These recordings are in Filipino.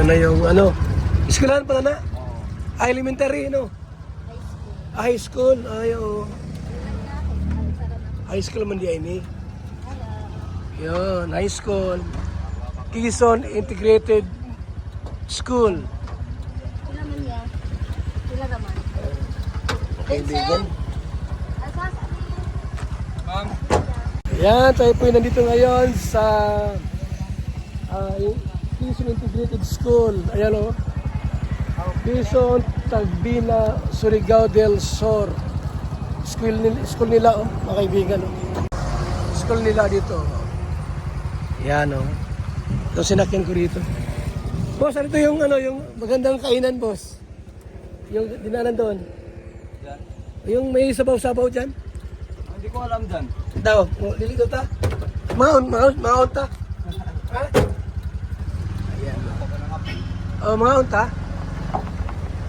Ito na yung ano, eskwelahan pala na. Elementary, no? High school. Ay, oo. High school man di ay ni. Yun, high school. Quezon Integrated School. Sila man yan. Sila naman. Kaibigan. Ma'am. Yan, tayo po nandito ngayon sa Quezon Integrated School. Ayan o. Quezon Tagbina Surigao del Sur. School nila o, mga kaibigan o. School nila dito. Yan o. Ito sinakyan ko dito. Boss, ano ito yung, ano, yung magandang kainan, boss? Yung dinanan doon. Yan. Yung may sabaw-sabaw dyan. Hindi ko alam dyan. Daw, lilito ta. Maon ta. Ha? Ayan. Oh, maon ta.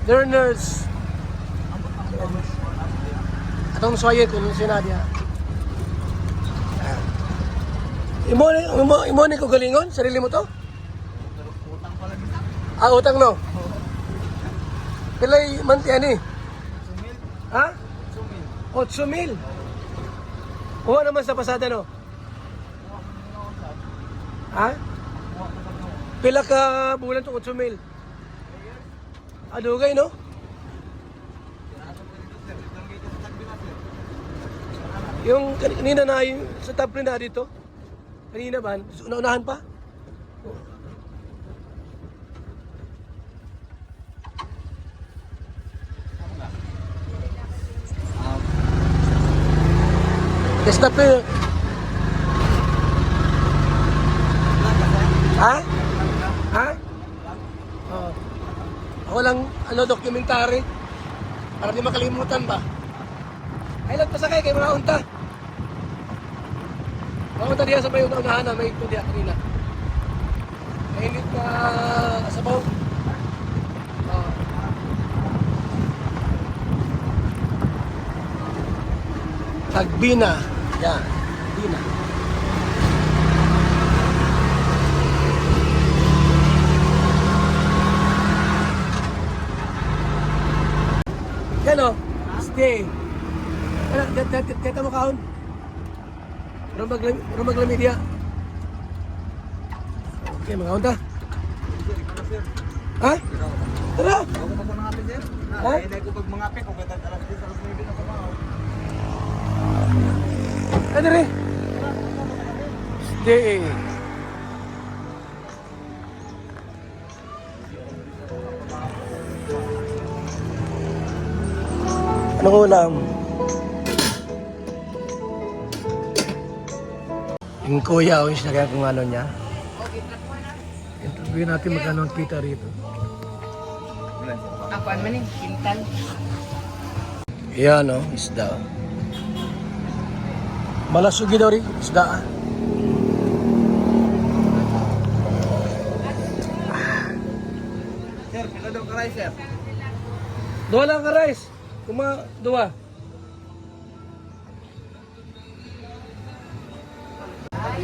Learners. Atong soye ko nung sinadya. Imo ni ko galingon, sarili mo to? Utang pala dito. Ah, utang no. Pilay manti ani. Sumil. Ha? Sumil. 8,000. Oo naman sa pasada no. Ha? Pila ka bulan to 8,000. Adugay no? Yung kanina na yung sa top na dito. Kanina ba? Unaunahan pa? Stop na. Ha? Ha? Oh. Ako lang, ano, documentary. Para di makalimutan ba? Ay, nagpasakay kay mga unta. Mga unta diya sa may unahan na may ito diya kanina. Mainit na sabaw. Oh. Tagbina. Yan. Tagbina. Yan o. Stay. Teta mo kaon. Rumag dia. Okay, mga onda. Ha? Tara! Ako pa ko nangapin sir. Ha? Hindi ko pag mangapin kung kaya alas 10 alas 9 na kumaw. Ano rin? Stay. Anong ulam? Yung kuya, yung sinagyan kung ano niya. Interview natin magkano ang kita rito. Ako man yung kintal. Yan o, isda. Malasugi daw rin, isda. Sir, pila daw karay sir. Dua lang ka, rice. Dua.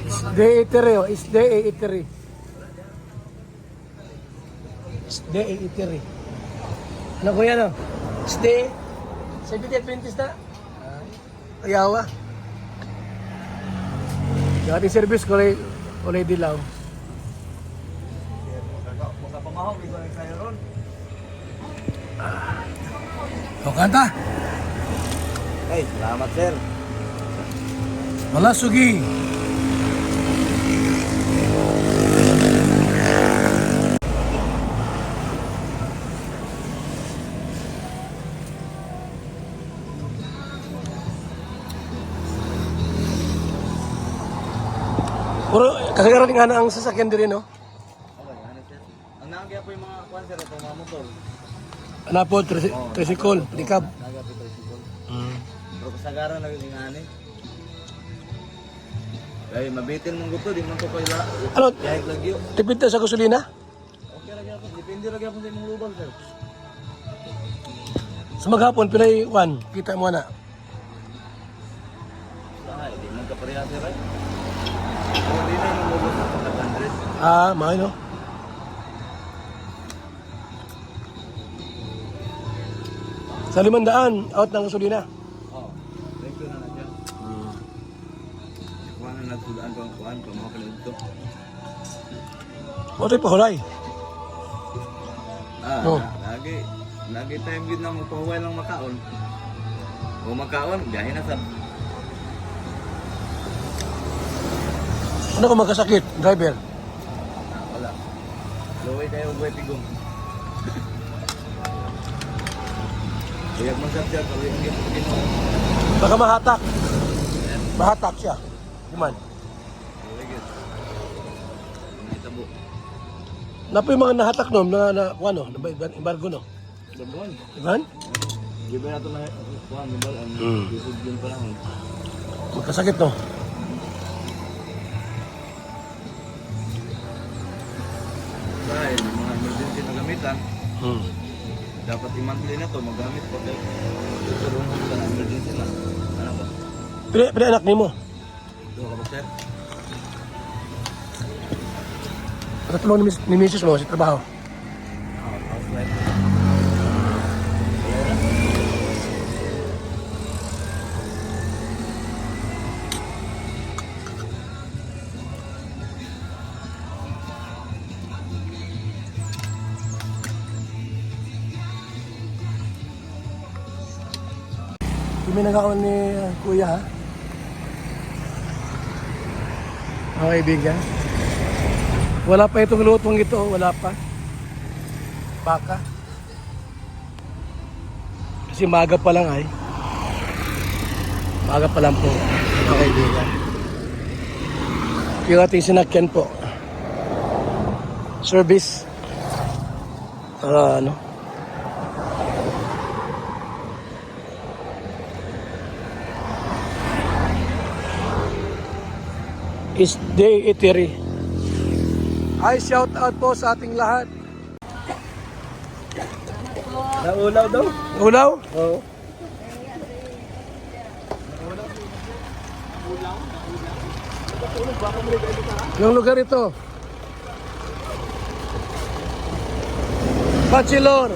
Isda itiri o, isda itiri. Isda itiri. Ano ko yan o? Isda. Sabi din, Adventist na. Ayawa. Yung ating service kulay dilaw. Sa pamahog, iba na kayo ron. O kanta. Ay, salamat sir. Malasugi. Puro kasagaran nga na ang sasakyan din, no? Okay, ano sir? Ang nakagaya po yung mga kwan sir, ito mga motor. Ano po, tricycle, likab. Nagaya po ito yung Pero kasagaran na yung ani. Ay, mabitin mong gusto, di man ko kayo Ano, kahit lagyo. tipid na sa gasolina? Okay lagi ako, depende lagi ako sa imong lubang sir. Sa maghapon, pinay 1, kita mo na. Ay, di man ka pareha sir ay. Pero di na yung lubang sa 500. Ah, mga no? Sa 500, out ng gasolina. Oo. Thank you na na siya. Kuha na nagsulaan ko ang kuhaan ko, mga panood to. O ito'y pahulay. Oh. Lagi time yun na magpahuway ng makaon. Kung makaon, biyahe na sa... Ano kung magkasakit, driver? Wala. Luway tayo, buhay tigong. Kaya magsabsab, kami ang ginawa. Baka mahatak. Mahatak siya. Iman. Luway yun. May tabo. Na po yung mga nahatak no, na ano, embargo no. Dabon. Iman? Giba na ito na kuhaan, diba? Ang YouTube yun pa lang. Magkasakit no. Dahil mga emergency na gamitan, Hmm. dapat i-monthly na to, magamit ko kay tutulungan ka na emergency na. Ano ba? Pili anak ni mo. Ito ka ba, sir? Katulong ni Mrs. mo sa trabaho. Housewife. Hindi nagkakaon ni Kuya ha. Mga kaibigan. Wala pa itong lutong ito, wala pa. Baka. Kasi maaga pa lang ay. Maaga pa lang po, mga kaibigan. Yung ating sinakyan po. Service. Para ano. Is day eatery. Hi, shout out po sa ating lahat. Naulaw daw? Ulaw? Oo. Anong lugar ito? Bachelor.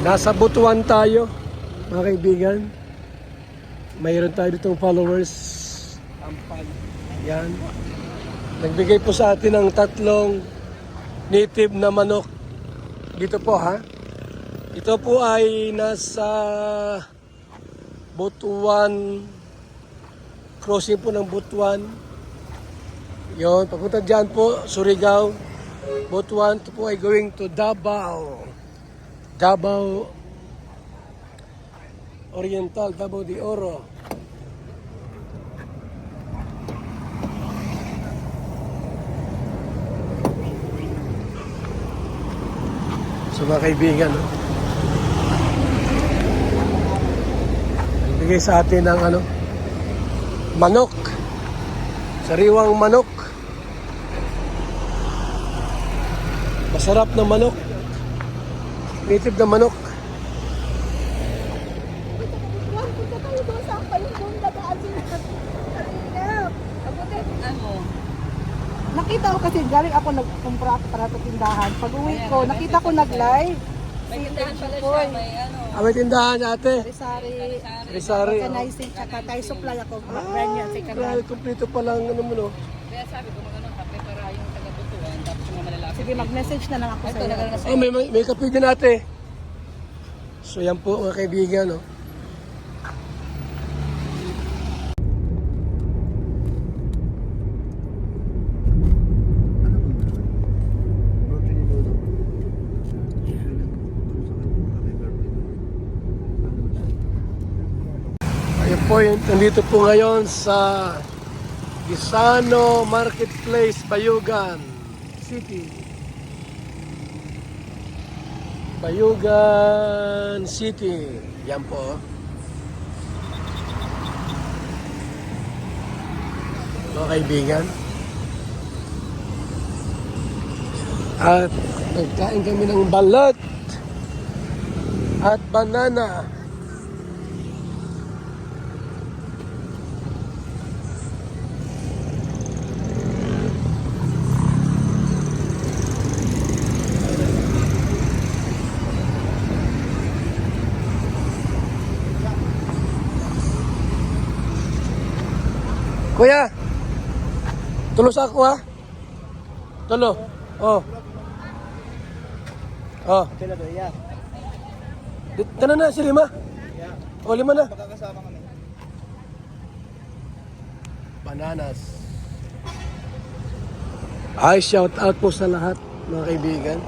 Nasa Butuan tayo, mga kaibigan. Mayroon tayo ditong followers. Yan. Nagbigay po sa atin ng 3 native na manok. Dito po ha. Ito po ay nasa Butuan. Crossing po ng Butuan. Yon, papunta dyan po, Surigao. Butuan, ito po ay going to Davao. Davao Oriental, Davao de Oro. So mga kaibigan, no? Nagbigay sa atin ng ano, manok. Sariwang manok. Masarap na manok. Native na manok. Punta tayo doon sa kayo doon dadaan sila. Kabuti, ano? Nakita ko kasi galing ako nagkumpra para sa tindahan. Pag uwi ko, nakita ko nag-live. May tindahan pala siya, may ano. May tindahan ate. Sari-sari, Rizari. organizing, tsaka tayo supply ako. Brand yan, second hand. Grabe, kumpleto pa lang ano mo no. Kaya sabi ko, magano, kape para yung taga-butuan, tapos yung mga malalaki. Sige, mag-message na lang ako Ito, sa'yo. nagano Oh, may kape din ate. So yan po mga kaibigan no. Ayun po, nandito po ngayon sa Gisano Marketplace, Bayugan City. Bayugan City. Yan po. Mga kaibigan. At nagkain kami ng balat at banana. Kuya, tulos ako ha. Tulo. Oh. Oh. Sila to, yeah. Tana na si Lima. O, 5 na. Magkakasama kami. Bananas. Ay, shout out po sa lahat, mga kaibigan.